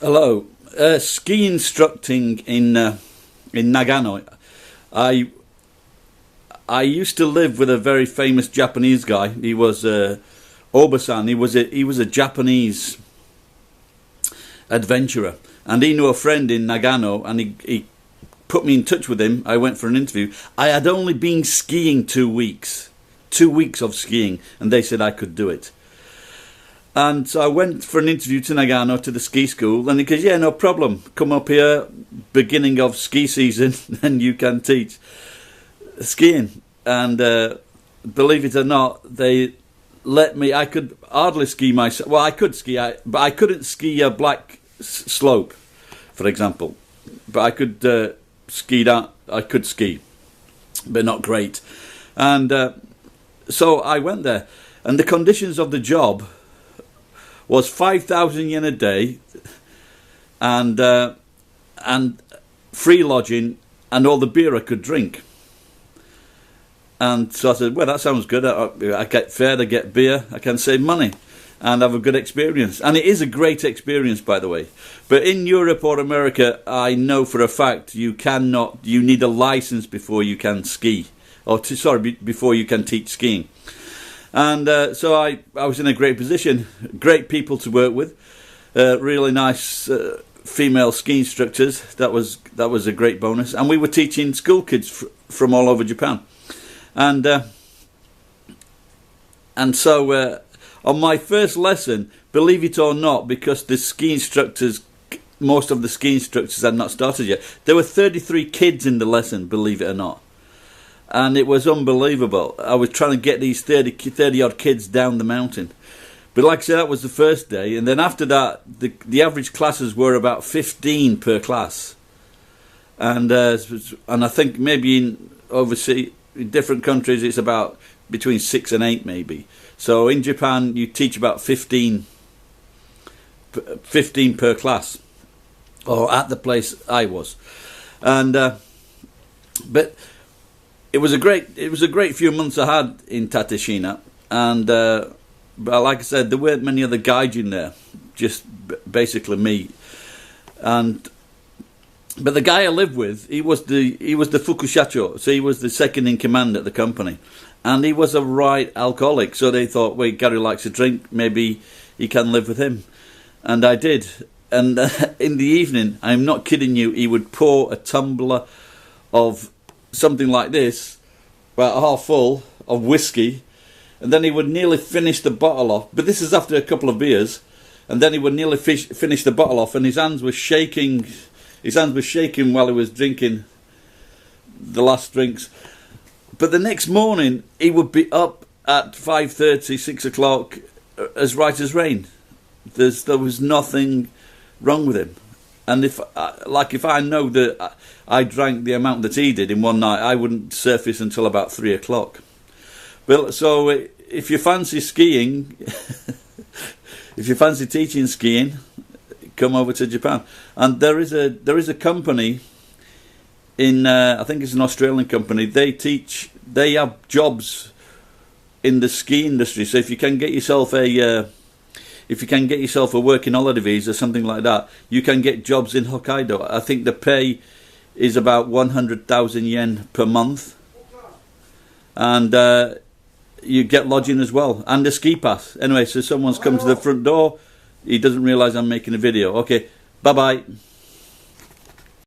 Hello. Ski instructing in Nagano. I used to live with a very famous Japanese guy. He was Obasan. He was a Japanese adventurer, and he knew a friend in Nagano, and he put me in touch with him. I went for an interview. I had only been skiing 2 weeks, 2 weeks of skiing, and they said I could do it. And so I went for an interview to Nagano, to the ski school, and he goes, yeah, no problem. Come up here, beginning of ski season, and you can teach skiing. And believe it or not, they let me, I could hardly ski myself. Well, I could ski, but I couldn't ski a black slope, for example. But I could ski that, I could ski, but not great. And so I went there, and the conditions of the job was 5,000 yen a day, and free lodging, and all the beer I could drink. And so I said, well, that sounds good. I get fed, I get beer, I can save money, and have a good experience. And it is a great experience, by the way. But in Europe or America, I know for a fact you need a license before you can ski, before you can teach skiing. And so I was in a great position, great people to work with, really nice female ski instructors. That was a great bonus. And we were teaching school kids from all over Japan. And so on my first lesson, believe it or not, because the ski instructors, most of the ski instructors had not started yet, there were 33 kids in the lesson, believe it or not. And it was unbelievable. I was trying to get these 30 odd kids down the mountain. But like I said, that was the first day. And then after that, the average classes were about 15 per class. And I think maybe in overseas, in different countries, it's about between 6 and 8 maybe. So in Japan, you teach about 15 per class, or at the place I was. And but it was a great few months I had in Tateshina, and but like I said, there weren't many other gaijin there, just basically me. But the guy I lived with, he was the fukushacho, so he was the second in command at the company, and he was a right alcoholic. So they thought, well, Gary likes to drink, maybe he can live with him, and I did. And in the evening, I'm not kidding you, he would pour a tumbler of something like this, about half full of whiskey, and then he would nearly finish the bottle off. But this is after a couple of beers, and then he would nearly finish the bottle off, and his hands were shaking. His hands were shaking while he was drinking the last drinks. But the next morning, he would be up at 5:30, 6 o'clock, as right as rain. There was nothing wrong with him. And if I know that I drank the amount that he did in one night, I wouldn't surface until about 3 o'clock. But so if you fancy skiing, if you fancy teaching skiing, come over to Japan. And there is a company in I think it's an Australian company. They have jobs in the ski industry. So if you can get yourself a working holiday visa, something like that, you can get jobs in Hokkaido. I think the pay is about 100,000 yen per month, and you get lodging as well, and a ski pass. Anyway, so someone's come to the front door. He doesn't realise I'm making a video. Okay, bye-bye.